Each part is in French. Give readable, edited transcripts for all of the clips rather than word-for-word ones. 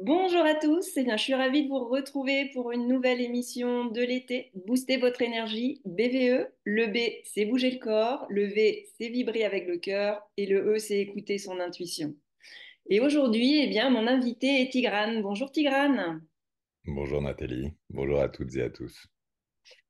Bonjour à tous, eh bien, je suis ravie de vous retrouver pour une nouvelle émission de l'été. Booster votre énergie, BVE. Le B, c'est bouger le corps. Le V, c'est vibrer avec le cœur. Et le E, c'est écouter son intuition. Et aujourd'hui, eh bien, mon invité est Tigrane. Bonjour Tigrane. Bonjour Nathalie, bonjour à toutes et à tous.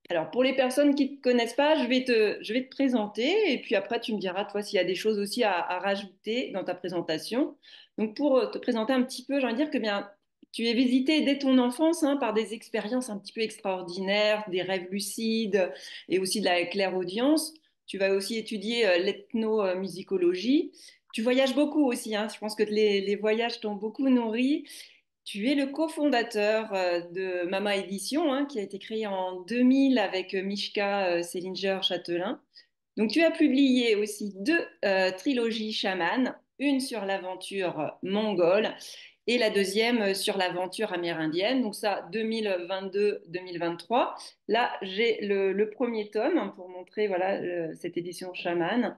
Alors, pour les personnes qui ne te connaissent pas, je vais te présenter et puis après, tu me diras, toi, s'il y a des choses aussi à rajouter dans ta présentation. Donc, pour te présenter un petit peu, j'ai envie de dire que bien, tu es visité dès ton enfance hein, par des expériences un petit peu extraordinaires, des rêves lucides et aussi de la clairaudience. Tu vas aussi étudier l'ethnomusicologie. Tu voyages beaucoup aussi, hein. Je pense que les voyages t'ont beaucoup nourri. Tu es le cofondateur de Mama Édition, hein, qui a été créé en 2000 avec Mishka Selinger-Châtelain. Donc, tu as publié aussi deux trilogies chamanes, une sur l'aventure mongole et la deuxième sur l'aventure amérindienne. Donc, ça, 2022-2023. Là, j'ai le premier tome hein, pour montrer voilà, cette édition chamane.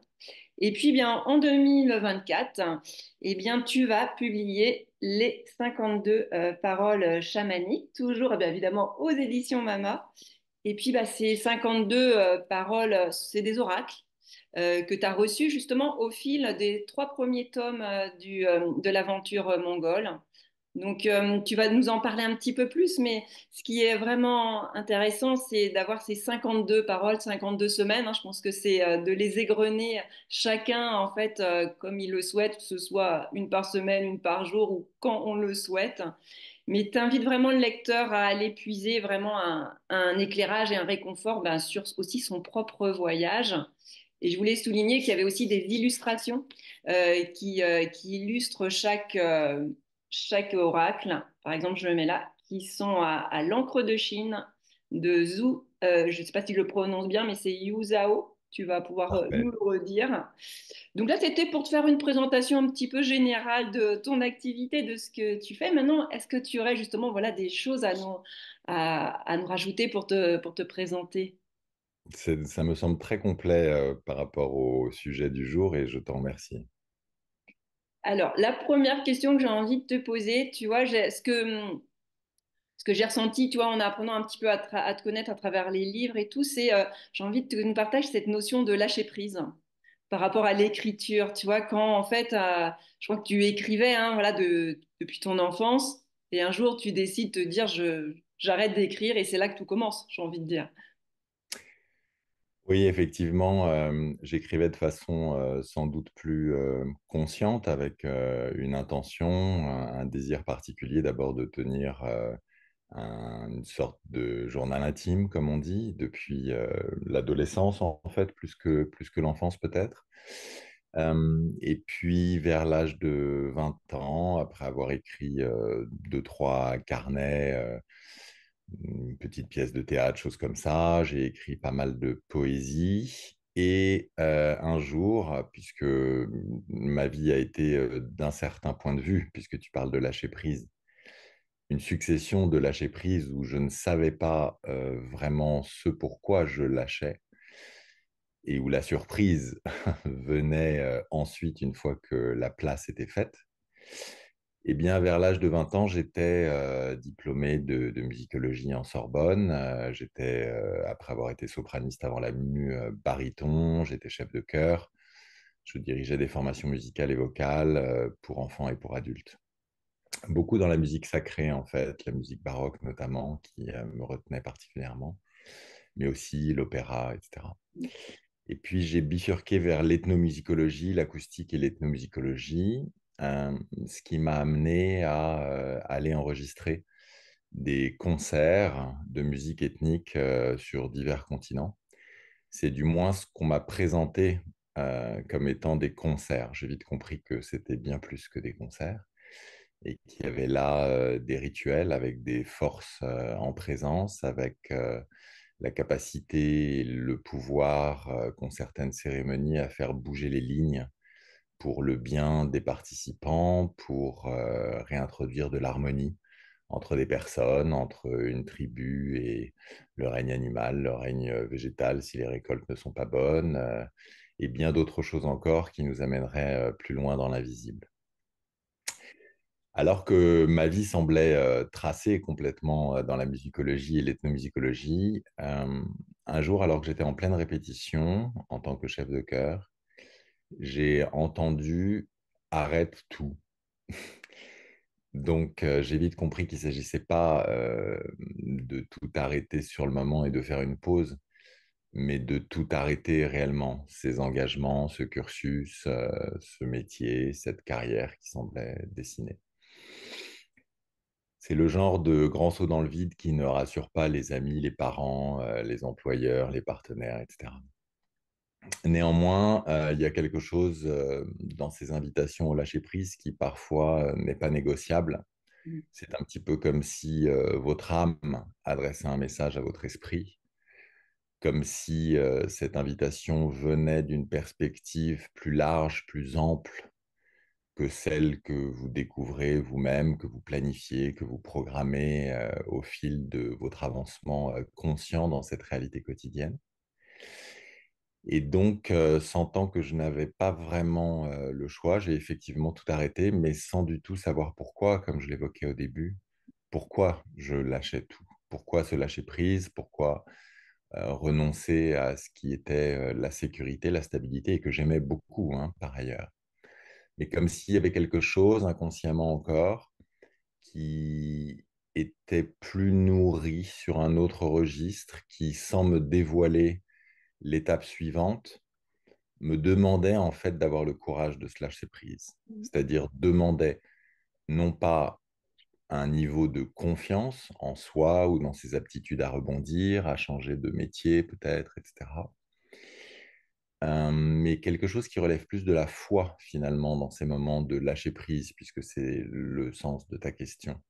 Et puis, bien, en 2024, eh bien, tu vas publier les 52 paroles chamaniques, toujours bien évidemment aux éditions Mama. Et puis, bah, ces 52 paroles, c'est des oracles que tu as reçus justement au fil des trois premiers tomes de l'aventure mongole. Donc, tu vas nous en parler un petit peu plus, mais ce qui est vraiment intéressant, c'est d'avoir ces 52 paroles, 52 semaines, hein. Je pense que c'est de les égrener chacun, en fait, comme il le souhaite, que ce soit une par semaine, une par jour ou quand on le souhaite. Mais tu invites vraiment le lecteur à aller puiser vraiment un éclairage et un réconfort ben, sur aussi son propre voyage. Et je voulais souligner qu'il y avait aussi des illustrations qui illustrent chaque oracle. Par exemple, je le mets là, qui sont à l'encre de Chine de Zhu. Je ne sais pas si je le prononce bien, mais c'est Yu Zhao. Tu vas pouvoir nous Parfait. le redire. Donc là, c'était pour te faire une présentation un petit peu générale de ton activité, de ce que tu fais. Maintenant, est-ce que tu aurais justement voilà, des choses à nous rajouter pour te présenter? Ça me semble très complet par rapport au sujet du jour et je t'en remercie. Alors, la première question que j'ai envie de te poser, tu vois, ce que j'ai ressenti, tu vois, en apprenant un petit peu à te connaître à travers les livres et tout, c'est, j'ai envie que tu nous partages cette notion de lâcher prise par rapport à l'écriture, tu vois, quand en fait, je crois que tu écrivais, hein, voilà, depuis ton enfance, et un jour tu décides de te dire, j'arrête d'écrire, et c'est là que tout commence, j'ai envie de dire. Oui, effectivement, j'écrivais de façon sans doute plus consciente, avec une intention, un désir particulier d'abord de tenir une sorte de journal intime, comme on dit, depuis l'adolescence en fait, plus que l'enfance peut-être. Et puis vers l'âge de 20 ans, après avoir écrit deux, trois carnets, une petite pièce de théâtre, choses comme ça, j'ai écrit pas mal de poésie. Et un jour, puisque ma vie a été d'un certain point de vue, puisque tu parles de lâcher prise, une succession de lâcher prise où je ne savais pas vraiment ce pourquoi je lâchais et où la surprise venait ensuite une fois que la place était faite. Eh bien, vers l'âge de 20 ans, j'étais diplômé de musicologie en Sorbonne. J'étais, après avoir été sopraniste avant la MNU, baryton, j'étais chef de chœur. Je dirigeais des formations musicales et vocales pour enfants et pour adultes. Beaucoup dans la musique sacrée, en fait, la musique baroque notamment, qui me retenait particulièrement, mais aussi l'opéra, etc. Et puis j'ai bifurqué vers l'ethnomusicologie, l'acoustique et l'ethnomusicologie, ce qui m'a amené à aller enregistrer des concerts de musique ethnique sur divers continents. C'est du moins ce qu'on m'a présenté comme étant des concerts. J'ai vite compris que c'était bien plus que des concerts et qu'il y avait là des rituels avec des forces en présence, avec la capacité et le pouvoir qu'ont certaines cérémonies à faire bouger les lignes pour le bien des participants, pour réintroduire de l'harmonie entre des personnes, entre une tribu et le règne animal, le règne végétal si les récoltes ne sont pas bonnes, et bien d'autres choses encore qui nous amèneraient plus loin dans l'invisible. Alors que ma vie semblait tracée complètement dans la musicologie et l'ethnomusicologie, un jour, alors que j'étais en pleine répétition en tant que chef de chœur, j'ai entendu arrête tout. Donc, j'ai vite compris qu'il ne s'agissait pas de tout arrêter sur le moment et de faire une pause, mais de tout arrêter réellement, ces engagements, ce cursus, ce métier, cette carrière qui semblait dessinée. C'est le genre de grand saut dans le vide qui ne rassure pas les amis, les parents, les employeurs, les partenaires, etc. Néanmoins, il y a quelque chose dans ces invitations au lâcher-prise qui parfois n'est pas négociable. Mm. C'est un petit peu comme si votre âme adressait un message à votre esprit, comme si cette invitation venait d'une perspective plus large, plus ample que celle que vous découvrez vous-même, que vous planifiez, que vous programmez au fil de votre avancement conscient dans cette réalité quotidienne. Et donc, sentant que je n'avais pas vraiment le choix, j'ai effectivement tout arrêté, mais sans du tout savoir pourquoi, comme je l'évoquais au début. Pourquoi je lâchais tout? Pourquoi se lâcher prise? Pourquoi renoncer à ce qui était la sécurité, la stabilité, et que j'aimais beaucoup, hein, par ailleurs. Mais comme s'il y avait quelque chose, inconsciemment encore, qui était plus nourri sur un autre registre, qui, sans me dévoiler l'étape suivante, me demandait en fait d'avoir le courage de se lâcher prise. C'est-à-dire demandait non pas un niveau de confiance en soi ou dans ses aptitudes à rebondir, à changer de métier peut-être, etc. Mais quelque chose qui relève plus de la foi finalement dans ces moments de lâcher prise, puisque c'est le sens de ta question.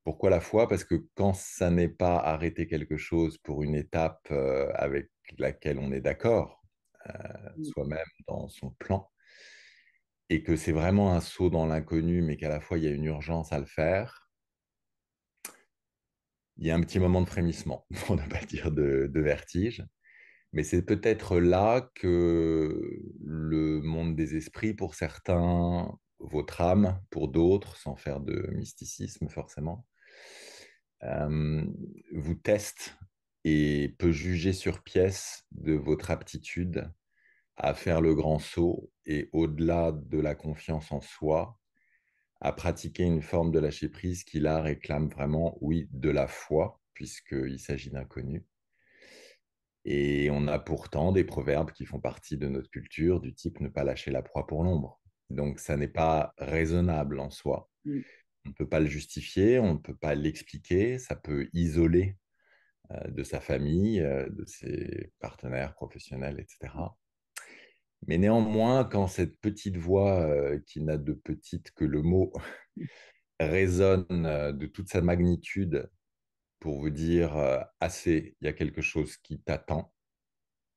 Pourquoi la foi? Parce que quand ça n'est pas arrêter quelque chose pour une étape avec laquelle on est d'accord, euh, Mm. soi-même dans son plan, et que c'est vraiment un saut dans l'inconnu, mais qu'à la fois il y a une urgence à le faire, il y a un petit moment de frémissement, pour ne pas dire de vertige. Mais c'est peut-être là que le monde des esprits, pour certains, votre âme, pour d'autres, sans faire de mysticisme forcément, euh, vous teste et peut juger sur pièce de votre aptitude à faire le grand saut et au-delà de la confiance en soi, à pratiquer une forme de lâcher-prise qui là réclame vraiment, oui, de la foi, puisqu'il s'agit d'inconnus. Et on a pourtant des proverbes qui font partie de notre culture, du type ne pas lâcher la proie pour l'ombre. Donc ça n'est pas raisonnable en soi. Mm. On ne peut pas le justifier, on ne peut pas l'expliquer, ça peut isoler de sa famille, de ses partenaires professionnels, etc. Mais néanmoins, quand cette petite voix qui n'a de petite que le mot résonne de toute sa magnitude pour vous dire assez, il y a quelque chose qui t'attend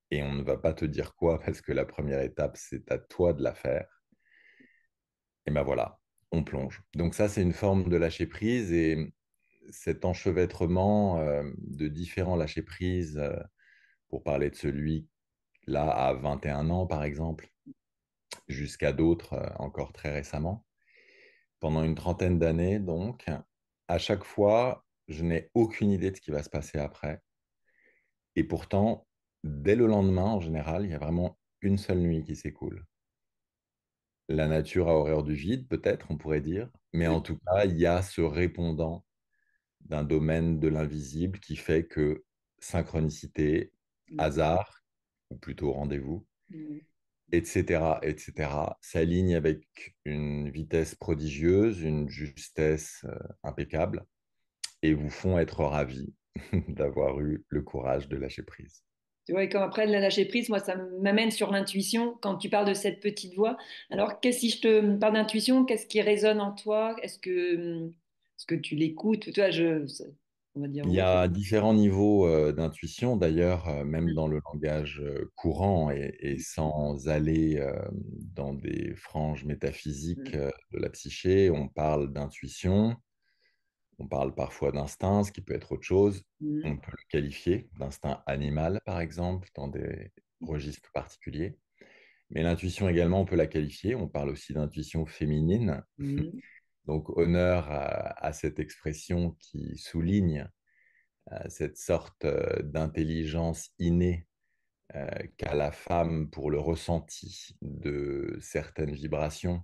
et on ne va pas te dire quoi parce que la première étape, c'est à toi de la faire. Et ben voilà, on plonge. Donc ça, c'est une forme de lâcher prise et cet enchevêtrement de différents lâcher prise, pour parler de celui là à 21 ans par exemple, jusqu'à d'autres encore très récemment, pendant une trentaine d'années donc, à chaque fois, je n'ai aucune idée de ce qui va se passer après. Et pourtant, dès le lendemain, en général, il y a vraiment une seule nuit qui s'écoule. La nature a horreur du vide, peut-être, on pourrait dire, mais en tout cas, il y a ce répondant d'un domaine de l'invisible qui fait que synchronicité, Mm. hasard, ou plutôt rendez-vous, Mm. etc., etc., s'alignent avec une vitesse prodigieuse, une justesse impeccable, et vous font être ravis d'avoir eu le courage de lâcher prise. Tu vois, et comme après, la lâcher prise, moi, ça m'amène sur l'intuition quand tu parles de cette petite voix. Alors, si je te parle d'intuition, qu'est-ce qui résonne en toi? Est-ce que tu l'écoutes? Tu vois, on va dire Il y oui. a différents niveaux d'intuition, d'ailleurs, même dans le langage courant et sans aller dans des franges métaphysiques Mm. de la psyché, on parle d'intuition, on parle parfois d'instinct, ce qui peut être autre chose. Mm. On peut le qualifier d'instinct animal, par exemple, dans des registres particuliers. Mais l'intuition également, on peut la qualifier. On parle aussi d'intuition féminine. Mm. Donc, honneur à cette expression qui souligne cette sorte d'intelligence innée qu'a la femme pour le ressenti de certaines vibrations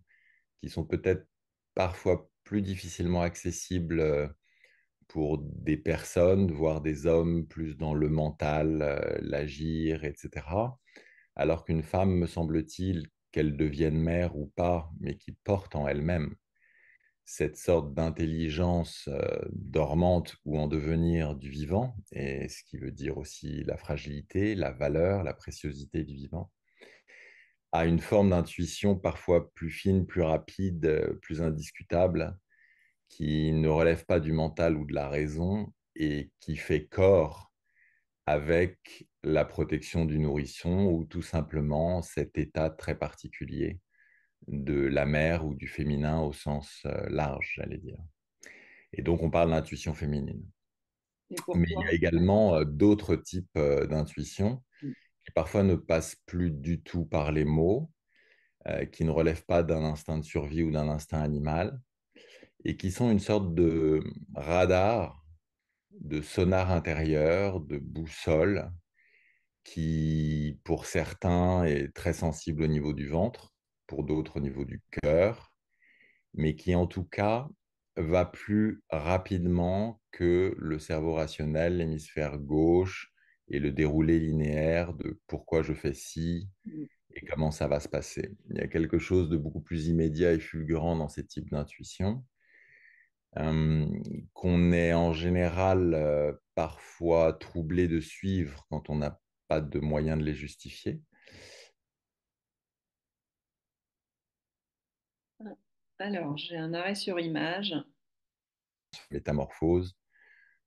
qui sont peut-être parfois plus difficilement accessibles pour des personnes, voire des hommes plus dans le mental, l'agir, etc. Alors qu'une femme, me semble-t-il, qu'elle devienne mère ou pas, mais qui porte en elle-même cette sorte d'intelligence dormante ou en devenir du vivant, et ce qui veut dire aussi la fragilité, la valeur, la préciosité du vivant, a une forme d'intuition parfois plus fine, plus rapide, plus indiscutable, qui ne relève pas du mental ou de la raison et qui fait corps avec la protection du nourrisson ou tout simplement cet état très particulier de la mère ou du féminin au sens large, j'allais dire. Et donc, on parle d'intuition féminine. Et Mais il y a pourquoi? également d'autres types d'intuition qui parfois ne passent plus du tout par les mots, qui ne relèvent pas d'un instinct de survie ou d'un instinct animal, et qui sont une sorte de radar, de sonar intérieur, de boussole, qui pour certains est très sensible au niveau du ventre, pour d'autres au niveau du cœur, mais qui en tout cas va plus rapidement que le cerveau rationnel, l'hémisphère gauche et le déroulé linéaire de pourquoi je fais ci et comment ça va se passer. Il y a quelque chose de beaucoup plus immédiat et fulgurant dans ces types d'intuitions, euh, qu'on est en général parfois troublé de suivre quand on n'a pas de moyens de les justifier. Alors, j'ai un arrêt sur image. Métamorphose,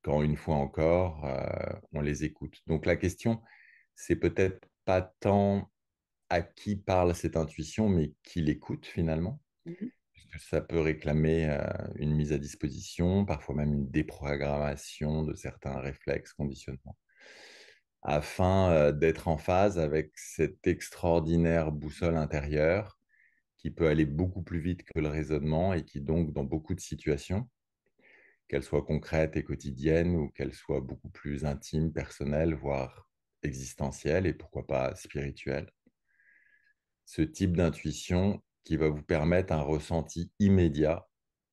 quand une fois encore, on les écoute. Donc la question, c'est peut-être pas tant à qui parle cette intuition, mais qui l'écoute finalement, Mhm. puisque ça peut réclamer une mise à disposition, parfois même une déprogrammation de certains réflexes, conditionnements, afin d'être en phase avec cette extraordinaire boussole intérieure qui peut aller beaucoup plus vite que le raisonnement et qui donc, dans beaucoup de situations, qu'elles soient concrètes et quotidiennes ou qu'elles soient beaucoup plus intimes, personnelles, voire existentielles et pourquoi pas spirituelles, ce type d'intuition qui va vous permettre un ressenti immédiat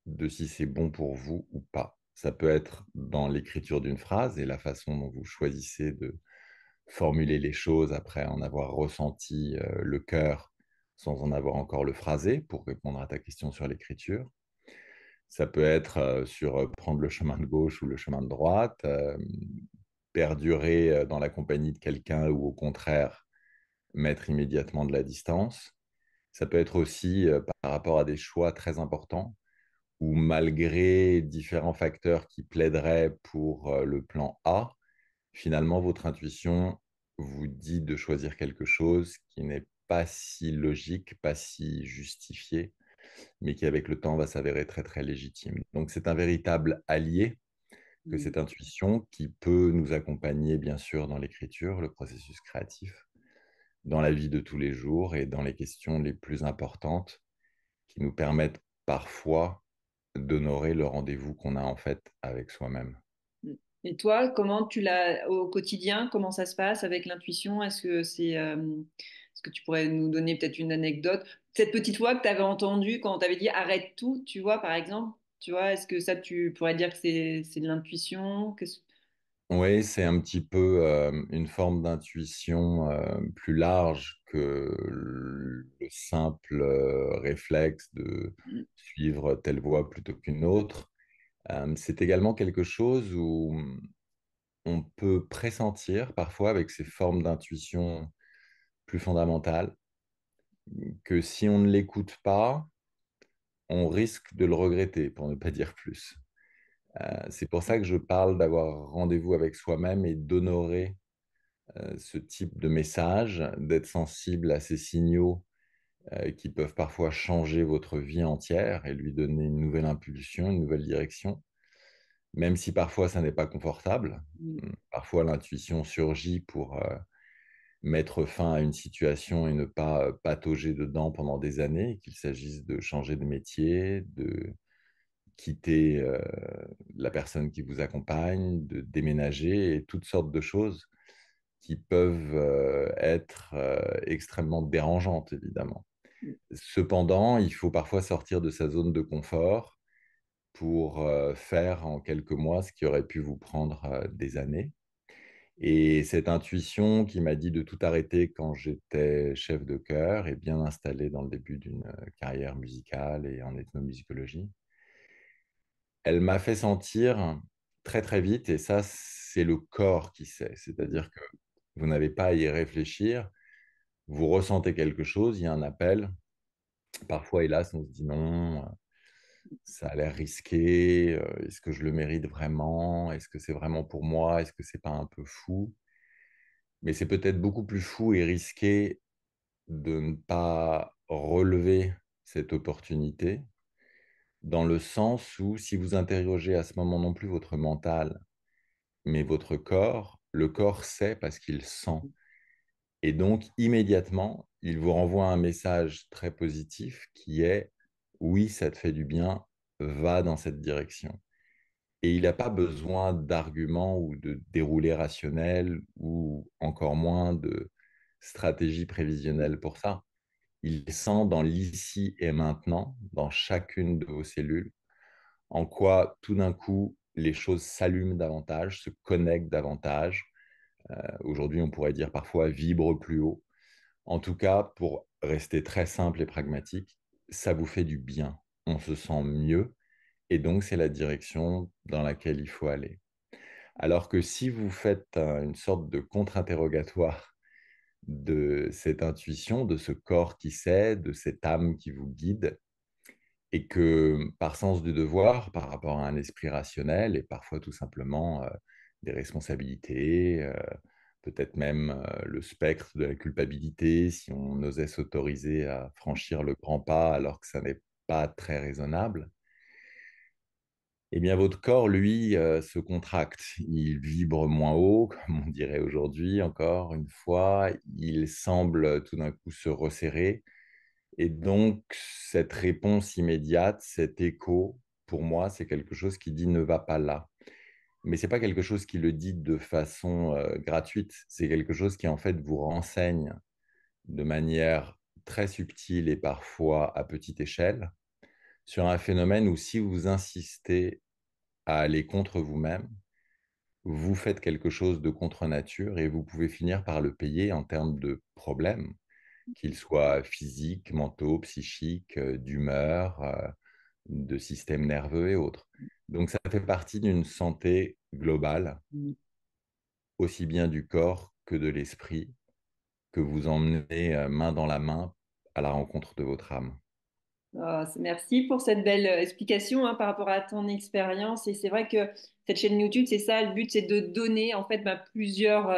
de si c'est bon pour vous ou pas. Ça peut être dans l'écriture d'une phrase et la façon dont vous choisissez de formuler les choses après en avoir ressenti le cœur sans en avoir encore le phrasé pour répondre à ta question sur l'écriture. Ça peut être sur prendre le chemin de gauche ou le chemin de droite, perdurer dans la compagnie de quelqu'un ou au contraire mettre immédiatement de la distance. Ça peut être aussi par rapport à des choix très importants où malgré différents facteurs qui plaideraient pour le plan A, finalement votre intuition vous dit de choisir quelque chose qui n'est pas si logique, pas si justifié, mais qui avec le temps va s'avérer très très légitime. Donc c'est un véritable allié que Mhm. cette intuition qui peut nous accompagner bien sûr dans l'écriture, le processus créatif, dans la vie de tous les jours et dans les questions les plus importantes qui nous permettent parfois d'honorer le rendez-vous qu'on a en fait avec soi-même. Et toi, comment tu l'as au quotidien? Comment ça se passe avec l'intuition? Est-ce que tu pourrais nous donner peut-être une anecdote? Cette petite voix que tu avais entendue quand on t'avait dit arrête tout, tu vois, par exemple, tu vois, est-ce que ça, tu pourrais dire que c'est de l'intuition? Oui, c'est un petit peu une forme d'intuition plus large que le simple réflexe de suivre telle voie plutôt qu'une autre. C'est également quelque chose où on peut pressentir parfois avec ces formes d'intuition plus fondamentales que si on ne l'écoute pas, on risque de le regretter, pour ne pas dire plus. C'est pour ça que je parle d'avoir rendez-vous avec soi-même et d'honorer ce type de message, d'être sensible à ces signaux qui peuvent parfois changer votre vie entière et lui donner une nouvelle impulsion, une nouvelle direction, même si parfois ça n'est pas confortable. Parfois l'intuition surgit pour mettre fin à une situation et ne pas patauger dedans pendant des années, qu'il s'agisse de changer de métier, quitter la personne qui vous accompagne, de déménager et toutes sortes de choses qui peuvent être extrêmement dérangeantes, évidemment. Cependant, il faut parfois sortir de sa zone de confort pour faire en quelques mois ce qui aurait pu vous prendre des années. Et cette intuition qui m'a dit de tout arrêter quand j'étais chef de chœur et bien installé dans le début d'une carrière musicale et en ethnomusicologie, elle m'a fait sentir très très vite, et ça c'est le corps qui sait, c'est-à-dire que vous n'avez pas à y réfléchir, vous ressentez quelque chose, il y a un appel, parfois hélas on se dit non, ça a l'air risqué, est-ce que je le mérite vraiment, est-ce que c'est vraiment pour moi, est-ce que c'est pas un peu fou? Mais c'est peut-être beaucoup plus fou et risqué de ne pas relever cette opportunité, dans le sens où si vous interrogez à ce moment non plus votre mental, mais votre corps, le corps sait parce qu'il sent. Et donc, immédiatement, il vous renvoie un message très positif qui est, oui, ça te fait du bien, va dans cette direction. Et il n'a pas besoin d'arguments ou de déroulés rationnels ou encore moins de stratégie prévisionnelle pour ça. Il sent dans l'ici et maintenant, dans chacune de vos cellules, en quoi tout d'un coup les choses s'allument davantage, se connectent davantage. Aujourd'hui, on pourrait dire parfois vibre plus haut. En tout cas, pour rester très simple et pragmatique, ça vous fait du bien. On se sent mieux et donc c'est la direction dans laquelle il faut aller. Alors que si vous faites une sorte de contre-interrogatoire de cette intuition, de ce corps qui sait, de cette âme qui vous guide, et que par sens du devoir, par rapport à un esprit rationnel et parfois tout simplement des responsabilités, peut-être même le spectre de la culpabilité, si on osait s'autoriser à franchir le grand pas alors que ça n'est pas très raisonnable, eh bien votre corps, lui, se contracte. Il vibre moins haut, comme on dirait aujourd'hui, encore une fois. Il semble tout d'un coup se resserrer. Et donc, cette réponse immédiate, cet écho, pour moi, c'est quelque chose qui dit ne va pas là. Mais ce n'est pas quelque chose qui le dit de façon gratuite. C'est quelque chose qui, en fait, vous renseigne de manière très subtile et parfois à petite échelle sur un phénomène où si vous insistez à aller contre vous-même, vous faites quelque chose de contre nature et vous pouvez finir par le payer en termes de problèmes, qu'ils soient physiques, mentaux, psychiques, d'humeur, de système nerveux et autres. Donc ça fait partie d'une santé globale, aussi bien du corps que de l'esprit, que vous emmenez main dans la main à la rencontre de votre âme. Merci pour cette belle explication hein, par rapport à ton expérience. Et c'est vrai que cette chaîne YouTube, c'est ça, le but, c'est de donner en fait plusieurs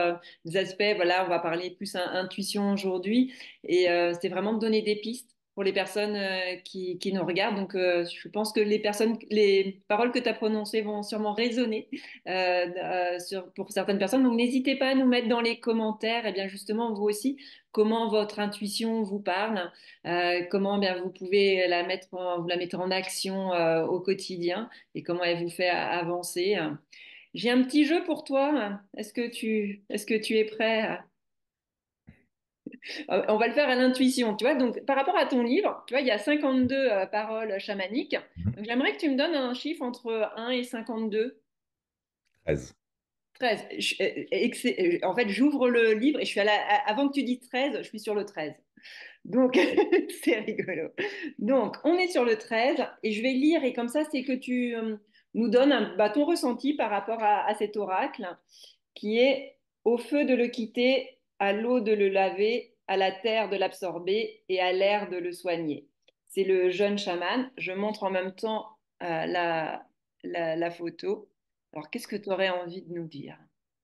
aspects. Voilà, on va parler plus intuition aujourd'hui. Et c'est vraiment de donner des pistes pour les personnes qui nous regardent. Donc, je pense que les paroles que tu as prononcées vont sûrement résonner pour certaines personnes. Donc, n'hésitez pas à nous mettre dans les commentaires, et bien justement, vous aussi, comment votre intuition vous parle. Comment bien vous pouvez vous la mettre en action au quotidien et comment elle vous fait avancer. J'ai un petit jeu pour toi. Est-ce que tu es prêt? On va le faire à l'intuition, tu vois. Donc, par rapport à ton livre, tu vois, il y a 52 paroles chamaniques. Mhm. Donc, j'aimerais que tu me donnes un chiffre entre 1 et 52. 13. 13. En fait, j'ouvre le livre et je suis avant que tu dises 13, je suis sur le 13. Donc, c'est rigolo. Donc, on est sur le 13 et je vais lire et comme ça, c'est que tu nous donnes ton ressenti par rapport à cet oracle qui est au feu de le quitter, à l'eau de le laver, à la terre de l'absorber et à l'air de le soigner. C'est le jeune chaman. Je montre en même temps la photo. Alors, qu'est-ce que tu aurais envie de nous dire?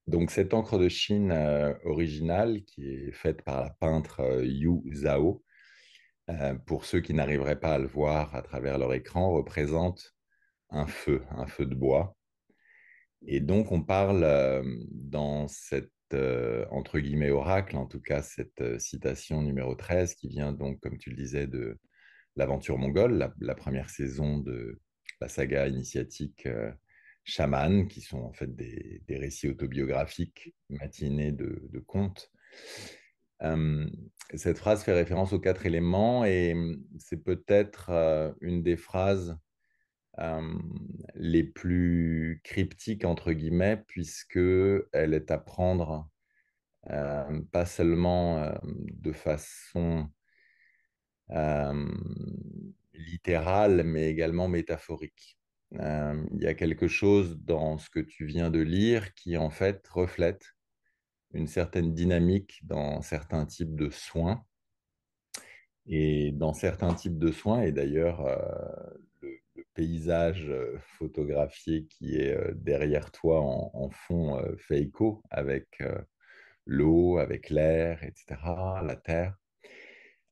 Donc cette encre de Chine originale, qui est faite par la peintre Yu Zhao, pour ceux qui n'arriveraient pas à le voir à travers leur écran, représente un feu de bois. Et donc, on parle dans cette, entre guillemets, oracle, en tout cas, cette citation numéro 13, qui vient donc, comme tu le disais, de l'aventure mongole, la première saison de la saga initiatique Chaman, qui sont en fait des récits autobiographiques matinés de contes. Euh, Cette phrase fait référence aux quatre éléments et c'est peut-être une des phrases euh, les plus cryptiques, entre guillemets, puisque elle est à prendre pas seulement de façon euh, littérale, mais également métaphorique. Il y a quelque chose dans ce que tu viens de lire qui, en fait, reflète une certaine dynamique dans certains types de soins. Et dans certains types de soins, et d'ailleurs, le paysage photographié qui est derrière toi en fond fait écho avec l'eau, avec l'air, etc., la terre.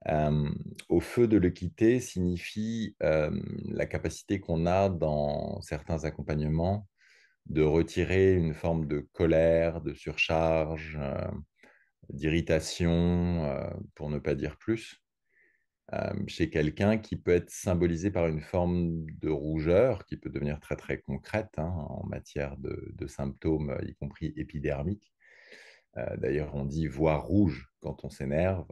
Euh, Au feu de l'équité signifie la capacité qu'on a dans certains accompagnements de retirer une forme de colère, de surcharge, d'irritation, pour ne pas dire plus, chez quelqu'un qui peut être symbolisé par une forme de rougeur qui peut devenir très très concrète en matière de symptômes, y compris épidermiques. D'ailleurs, on dit voir rouge quand on s'énerve,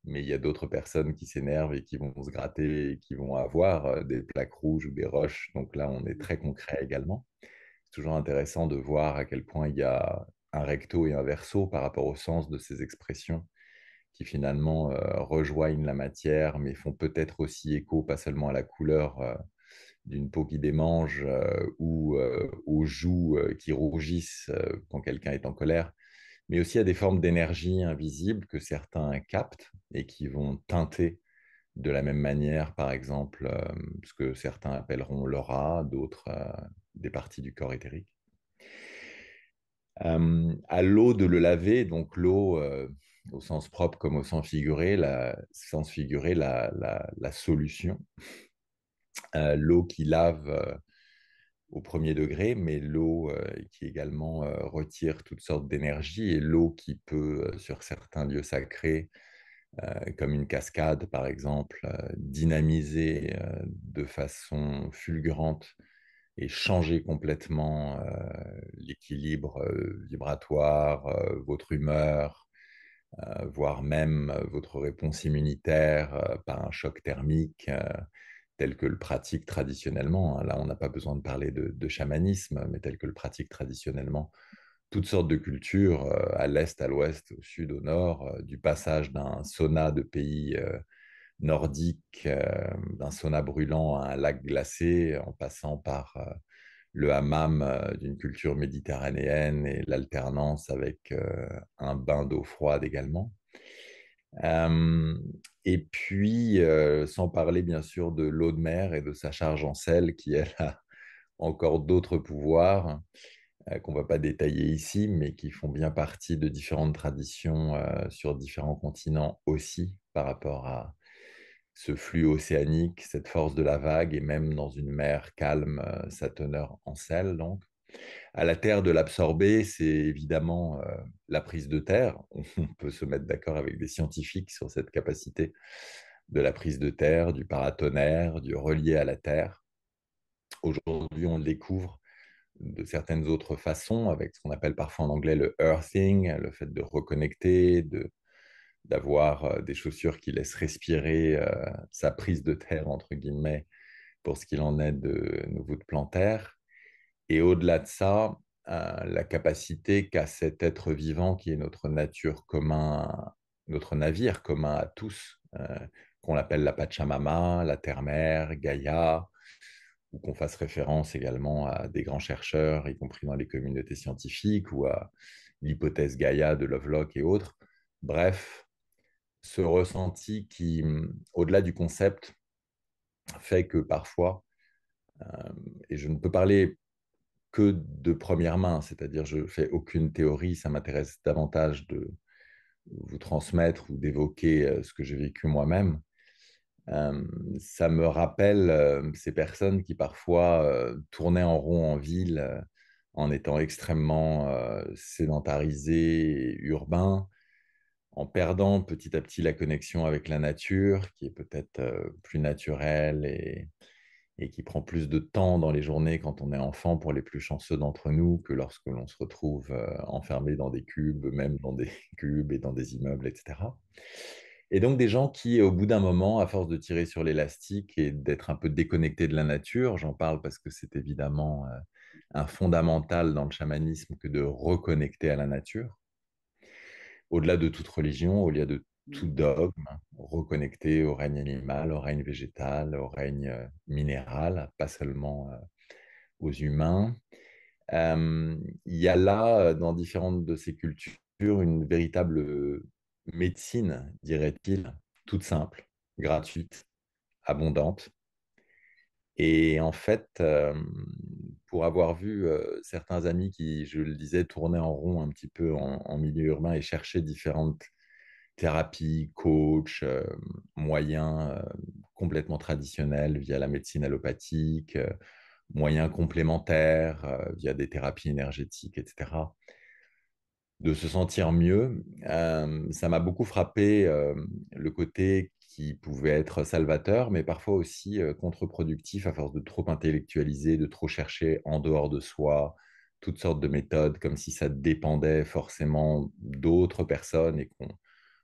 mais il y a d'autres personnes qui s'énervent et qui vont se gratter et qui vont avoir des plaques rouges ou des roches. Donc là, on est très concret également. C'est toujours intéressant de voir à quel point il y a un recto et un verso par rapport au sens de ces expressions qui finalement rejoignent la matière, mais font peut-être aussi écho, pas seulement à la couleur d'une peau qui démange ou aux joues qui rougissent quand quelqu'un est en colère, mais aussi à des formes d'énergie invisibles que certains captent et qui vont teinter de la même manière, par exemple, ce que certains appelleront l'aura, d'autres des parties du corps éthérique. À l'eau de le laver, donc l'eau au sens propre comme au sens figuré, la solution. L'eau qui lave au premier degré, mais l'eau qui également retire toutes sortes d'énergie et l'eau qui peut, sur certains lieux sacrés, comme une cascade par exemple, dynamiser de façon fulgurante et changer complètement l'équilibre vibratoire, votre humeur, voire même votre réponse immunitaire par un choc thermique tel que le pratique traditionnellement. Là, on n'a pas besoin de parler de chamanisme, mais tel que le pratique traditionnellement toutes sortes de cultures, à l'est, à l'ouest, au sud, au nord, du passage d'un sauna de pays nordiques, d'un sauna brûlant à un lac glacé, en passant par le hammam d'une culture méditerranéenne et l'alternance avec un bain d'eau froide également. Euh, et puis, sans parler bien sûr de l'eau de mer et de sa charge en sel, qui elle a encore d'autres pouvoirs qu'on ne va pas détailler ici, mais qui font bien partie de différentes traditions sur différents continents aussi par rapport à ce flux océanique, cette force de la vague, et même dans une mer calme, sa teneur en sel. Donc, à la terre de l'absorber, c'est évidemment la prise de terre. On peut se mettre d'accord avec des scientifiques sur cette capacité de la prise de terre, du paratonnerre, du relié à la terre. Aujourd'hui, on le découvre de certaines autres façons, avec ce qu'on appelle parfois en anglais le earthing, le fait de reconnecter, d'avoir des chaussures qui laissent respirer sa prise de terre, entre guillemets, pour ce qu'il en est de nos voûtes plantaires. Et au-delà de ça, la capacité qu'a cet être vivant qui est notre nature commun, notre navire commun à tous, qu'on appelle la Pachamama, la terre-mère, Gaïa, ou qu'on fasse référence également à des grands chercheurs, y compris dans les communautés scientifiques, ou à l'hypothèse Gaïa de Lovelock et autres. Bref, ce ressenti qui, au-delà du concept, fait que parfois, et je ne peux parler que de première main, c'est-à-dire je ne fais aucune théorie, ça m'intéresse davantage de vous transmettre ou d'évoquer ce que j'ai vécu moi-même. Euh, Ça me rappelle ces personnes qui parfois tournaient en rond en ville en étant extrêmement sédentarisés et urbains, en perdant petit à petit la connexion avec la nature, qui est peut-être plus naturelle et qui prend plus de temps dans les journées quand on est enfant pour les plus chanceux d'entre nous que lorsque l'on se retrouve enfermé dans des cubes, même dans des cubes et dans des immeubles, etc. Et donc des gens qui, au bout d'un moment, à force de tirer sur l'élastique et d'être un peu déconnectés de la nature, j'en parle parce que c'est évidemment un fondamental dans le chamanisme que de reconnecter à la nature, au-delà de toute religion, au-delà de tout dogme, reconnecter au règne animal, au règne végétal, au règne minéral, pas seulement aux humains. Euh, il y a là, dans différentes de ces cultures, une véritable médecine, dirait-il, toute simple, gratuite, abondante. Et en fait, pour avoir vu certains amis qui, je le disais, tournaient en rond un petit peu en milieu urbain et cherchaient différentes thérapies, coach, moyens complètement traditionnels via la médecine allopathique, moyens complémentaires via des thérapies énergétiques, etc., de se sentir mieux. Ça m'a beaucoup frappé le côté qui pouvait être salvateur, mais parfois aussi contre-productif à force de trop intellectualiser, de trop chercher en dehors de soi toutes sortes de méthodes, comme si ça dépendait forcément d'autres personnes et qu'on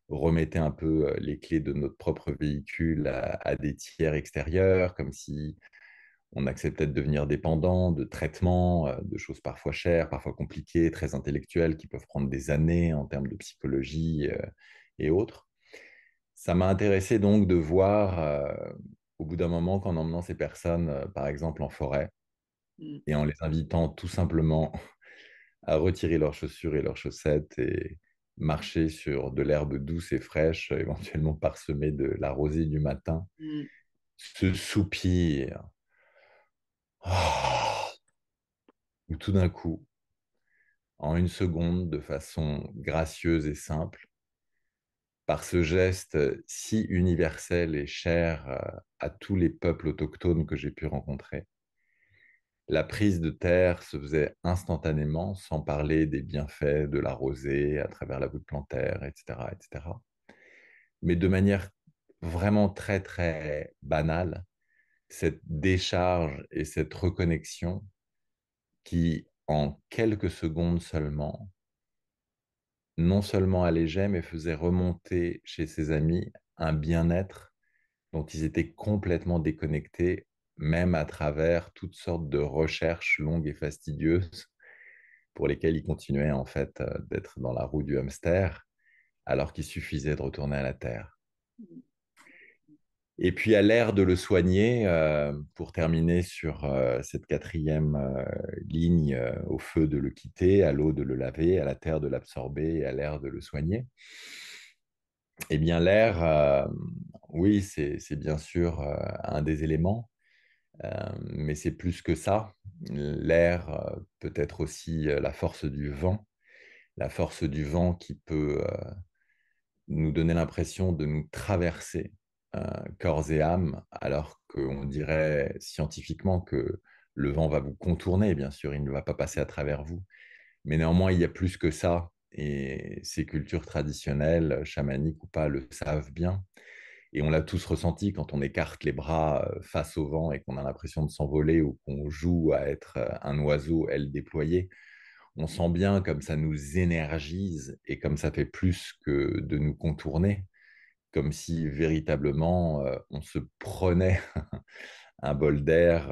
remettait un peu les clés de notre propre véhicule à des tiers extérieurs, comme si on acceptait de devenir dépendant de traitements, de choses parfois chères, parfois compliquées, très intellectuelles, qui peuvent prendre des années en termes de psychologie et autres. Ça m'a intéressé donc de voir, au bout d'un moment, qu'en emmenant ces personnes, par exemple, en forêt, Mm. et en les invitant tout simplement à retirer leurs chaussures et leurs chaussettes et marcher sur de l'herbe douce et fraîche, éventuellement parsemée de la rosée du matin, Mm. ce soupir, ah, où tout d'un coup, en une seconde, de façon gracieuse et simple, par ce geste si universel et cher à tous les peuples autochtones que j'ai pu rencontrer. La prise de terre se faisait instantanément, sans parler des bienfaits de la rosée à travers la voûte plantaire, etc., etc. Mais de manière vraiment très, très banale, cette décharge et cette reconnexion qui, en quelques secondes seulement, non seulement allégeait, mais faisait remonter chez ses amis un bien-être dont ils étaient complètement déconnectés, même à travers toutes sortes de recherches longues et fastidieuses pour lesquelles ils continuaient en fait d'être dans la roue du hamster, alors qu'il suffisait de retourner à la Terre. Et puis à l'ère de le soigner, pour terminer sur cette quatrième ligne, au feu de le quitter, à l'eau de le laver, à la terre de l'absorber et à l'air de le soigner. Eh bien, l'air, oui, c'est bien sûr un des éléments, mais c'est plus que ça. L'air peut être aussi la force du vent qui peut nous donner l'impression de nous traverser corps et âme, alors qu'on dirait scientifiquement que le vent va vous contourner, bien sûr, il ne va pas passer à travers vous. Mais néanmoins, il y a plus que ça, et ces cultures traditionnelles, chamaniques ou pas, le savent bien. Et on l'a tous ressenti quand on écarte les bras face au vent et qu'on a l'impression de s'envoler ou qu'on joue à être un oiseau, aile déployée. On sent bien comme ça nous énergise et comme ça fait plus que de nous contourner, comme si véritablement on se prenait un bol d'air,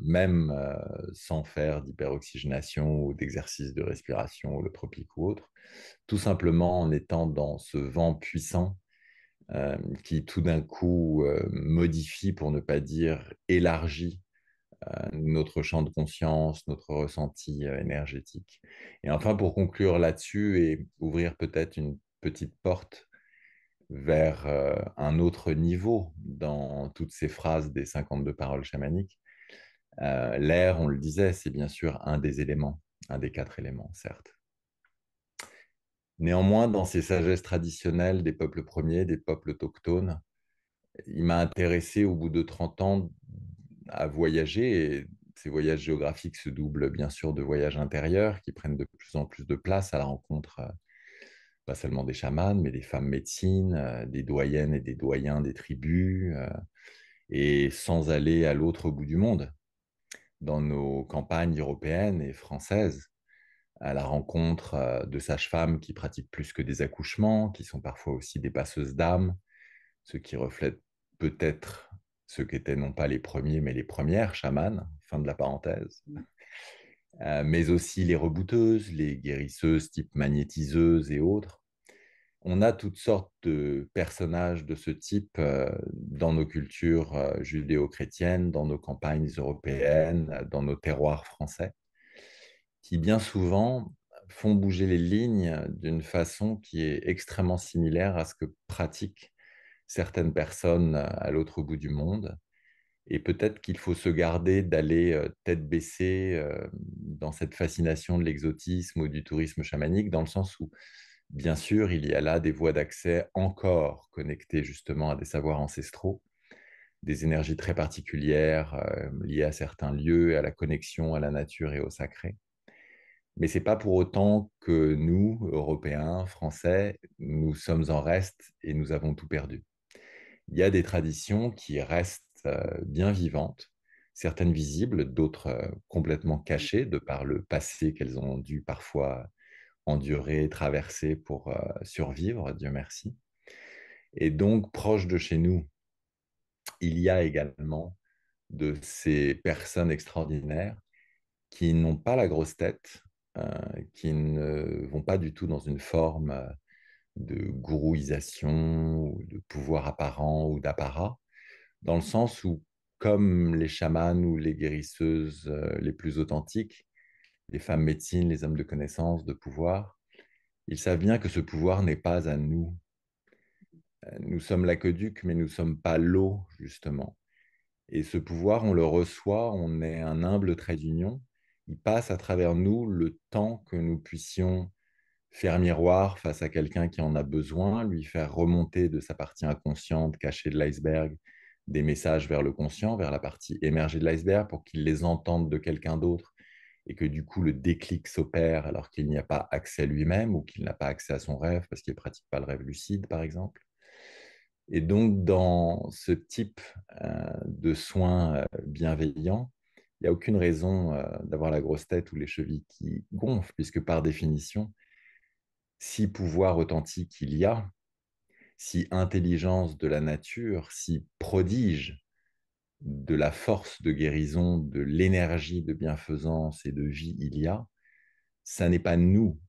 même sans faire d'hyperoxygénation ou d'exercice de respiration, le tropique ou autre, tout simplement en étant dans ce vent puissant qui tout d'un coup modifie, pour ne pas dire élargit, notre champ de conscience, notre ressenti énergétique. Et enfin, pour conclure là-dessus et ouvrir peut-être une petite porte vers un autre niveau dans toutes ces phrases des 52 paroles chamaniques, l'air, on le disait, c'est bien sûr un des éléments, un des quatre éléments, certes. Néanmoins, dans ces sagesses traditionnelles des peuples premiers, des peuples autochtones, il m'a intéressé au bout de 30 ans à voyager. Et ces voyages géographiques se doublent bien sûr de voyages intérieurs qui prennent de plus en plus de place à la rencontre, pas seulement des chamans, mais des femmes médecines, des doyennes et des doyens des tribus, et sans aller à l'autre bout du monde, dans nos campagnes européennes et françaises, à la rencontre de sages-femmes qui pratiquent plus que des accouchements, qui sont parfois aussi des passeuses d'âme, ce qui reflète peut-être ce qu'étaient non pas les premiers, mais les premières chamanes, fin de la parenthèse, mais aussi les rebouteuses, les guérisseuses type magnétiseuses et autres. On a toutes sortes de personnages de ce type dans nos cultures judéo-chrétiennes, dans nos campagnes européennes, dans nos terroirs français, qui bien souvent font bouger les lignes d'une façon qui est extrêmement similaire à ce que pratiquent certaines personnes à l'autre bout du monde. Et peut-être qu'il faut se garder d'aller tête baissée dans cette fascination de l'exotisme ou du tourisme chamanique, dans le sens où, bien sûr, il y a là des voies d'accès encore connectées justement à des savoirs ancestraux, des énergies très particulières liées à certains lieux, à la connexion à la nature et au sacré. Mais ce n'est pas pour autant que nous, Européens, Français, nous sommes en reste et nous avons tout perdu. Il y a des traditions qui restent bien vivantes, certaines visibles, d'autres complètement cachées de par le passé qu'elles ont dû parfois endurer, traverser pour survivre, Dieu merci. Et donc, proche de chez nous, il y a également de ces personnes extraordinaires qui n'ont pas la grosse tête, qui ne vont pas du tout dans une forme de gourouisation ou de pouvoir apparent ou d'apparat, dans le sens où, comme les chamans ou les guérisseuses les plus authentiques, les femmes médecines, les hommes de connaissance, de pouvoir, ils savent bien que ce pouvoir n'est pas à nous. Nous sommes l'aqueduc, mais nous ne sommes pas l'eau, justement. Et ce pouvoir, on le reçoit, on est un humble trait d'union. Il passe à travers nous le temps que nous puissions faire miroir face à quelqu'un qui en a besoin, lui faire remonter de sa partie inconsciente, cachée de l'iceberg, des messages vers le conscient, vers la partie émergée de l'iceberg, pour qu'il les entende de quelqu'un d'autre et que du coup le déclic s'opère alors qu'il n'y a pas accès à lui-même ou qu'il n'a pas accès à son rêve parce qu'il ne pratique pas le rêve lucide, par exemple. Et donc, dans ce type de soins bienveillants, il n'y a aucune raison d'avoir la grosse tête ou les chevilles qui gonflent, puisque par définition, si pouvoir authentique il y a, si intelligence de la nature, si prodige de la force de guérison, de l'énergie de bienfaisance et de vie il y a, ça n'est pas nous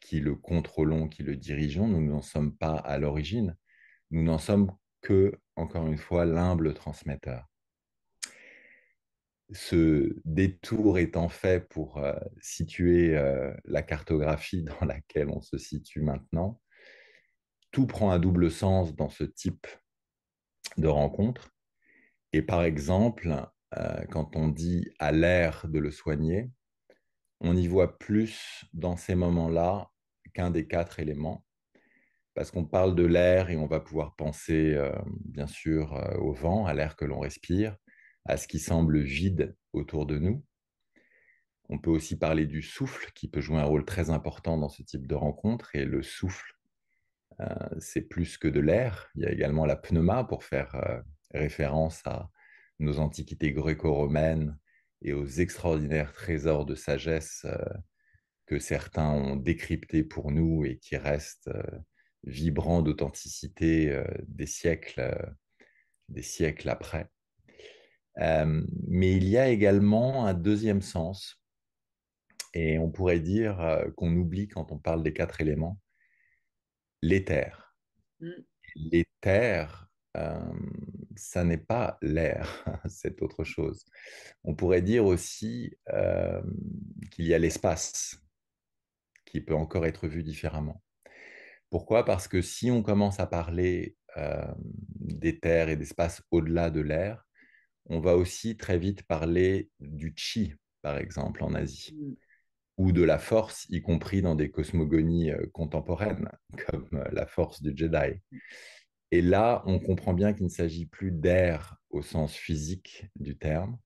qui le contrôlons, qui le dirigeons, nous n'en sommes pas à l'origine, nous n'en sommes que, encore une fois, l'humble transmetteur. Ce détour étant fait pour situer la cartographie dans laquelle on se situe maintenant, tout prend un double sens dans ce type de rencontre. Et par exemple, quand on dit à l'air de le soigner, on y voit plus dans ces moments-là qu'un des quatre éléments, parce qu'on parle de l'air et on va pouvoir penser, bien sûr, au vent, à l'air que l'on respire, à ce qui semble vide autour de nous. On peut aussi parler du souffle, qui peut jouer un rôle très important dans ce type de rencontre, et le souffle, c'est plus que de l'air. Il y a également la pneuma pour faire référence à nos antiquités gréco-romaines et aux extraordinaires trésors de sagesse que certains ont décryptés pour nous et qui restent vibrants d'authenticité des siècles après. Mais il y a également un deuxième sens, et on pourrait dire qu'on oublie quand on parle des quatre éléments, l'éther. Mm. L'éther, ça n'est pas l'air, c'est autre chose. On pourrait dire aussi qu'il y a l'espace qui peut encore être vu différemment. Pourquoi? Parce que si on commence à parler d'éther et d'espace au-delà de l'air, on va aussi très vite parler du chi, par exemple, en Asie, Mm. ou de la force, y compris dans des cosmogonies contemporaines, comme la force du Jedi. Et là, on comprend bien qu'il ne s'agit plus d'air au sens physique du terme,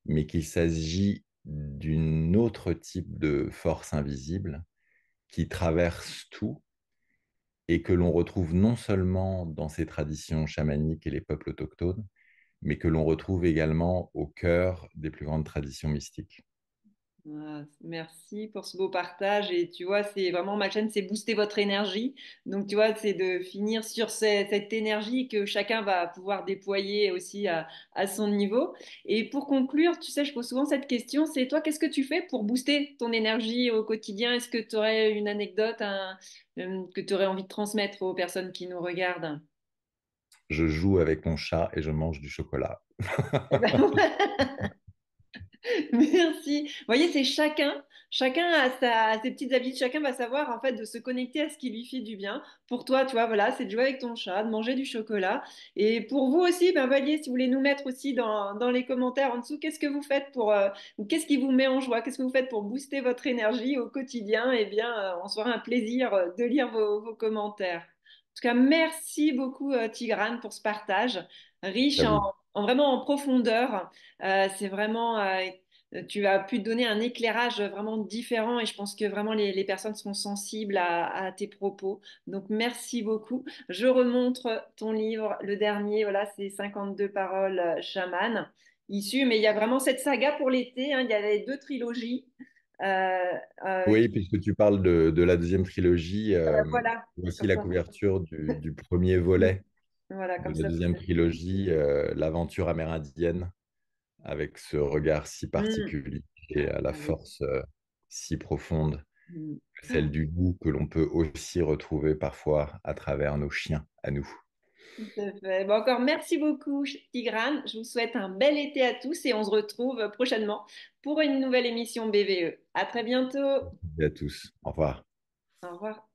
mais qu'il s'agit d'une autre type de force invisible qui traverse tout et que l'on retrouve non seulement dans ces traditions chamaniques et les peuples autochtones, mais que l'on retrouve également au cœur des plus grandes traditions mystiques. Ah, merci pour ce beau partage. Et tu vois, c'est vraiment ma chaîne, c'est booster votre énergie. Donc, tu vois, c'est de finir sur cette énergie que chacun va pouvoir déployer aussi à son niveau. Et pour conclure, tu sais, je pose souvent cette question, c'est toi, qu'est-ce que tu fais pour booster ton énergie au quotidien? Est-ce que tu aurais une anecdote que tu aurais envie de transmettre aux personnes qui nous regardent? Je joue avec mon chat et je mange du chocolat. Eh ben, merci. Vous voyez, c'est chacun a ses petites habitudes, chacun va savoir en fait de se connecter à ce qui lui fait du bien. Pour toi, tu vois, voilà, c'est de jouer avec ton chat, de manger du chocolat. Et pour vous aussi, ben voyez, si vous voulez nous mettre aussi dans les commentaires en dessous, qu'est-ce que vous faites ou qu'est-ce qui vous met en joie, qu'est-ce que vous faites pour booster votre énergie au quotidien? Eh bien, on se fera un plaisir de lire vos commentaires. En tout cas, merci beaucoup, Tigrane, pour ce partage riche À vous. vraiment en profondeur. C'est vraiment tu as pu donner un éclairage vraiment différent et je pense que vraiment les personnes seront sensibles à tes propos. Donc merci beaucoup. Je remontre ton livre, le dernier, voilà, c'est 52 paroles chaman issues, mais il y a vraiment cette saga pour l'été, hein, il y a les deux trilogies. Euh, Oui, puisque tu parles de la deuxième trilogie, voilà, voici comme la ça. couverture du premier volet Voilà, de comme la ça. deuxième trilogie, l'aventure amérindienne, avec ce regard si Mm. particulier et à la Ah oui. force si profonde, Mm. celle du loup que l'on peut aussi retrouver parfois à travers nos chiens à nous. Tout à fait. Bon, encore merci beaucoup, Tigrane. Je vous souhaite un bel été à tous et on se retrouve prochainement pour une nouvelle émission BVE. À très bientôt. Et à tous. Au revoir. Au revoir.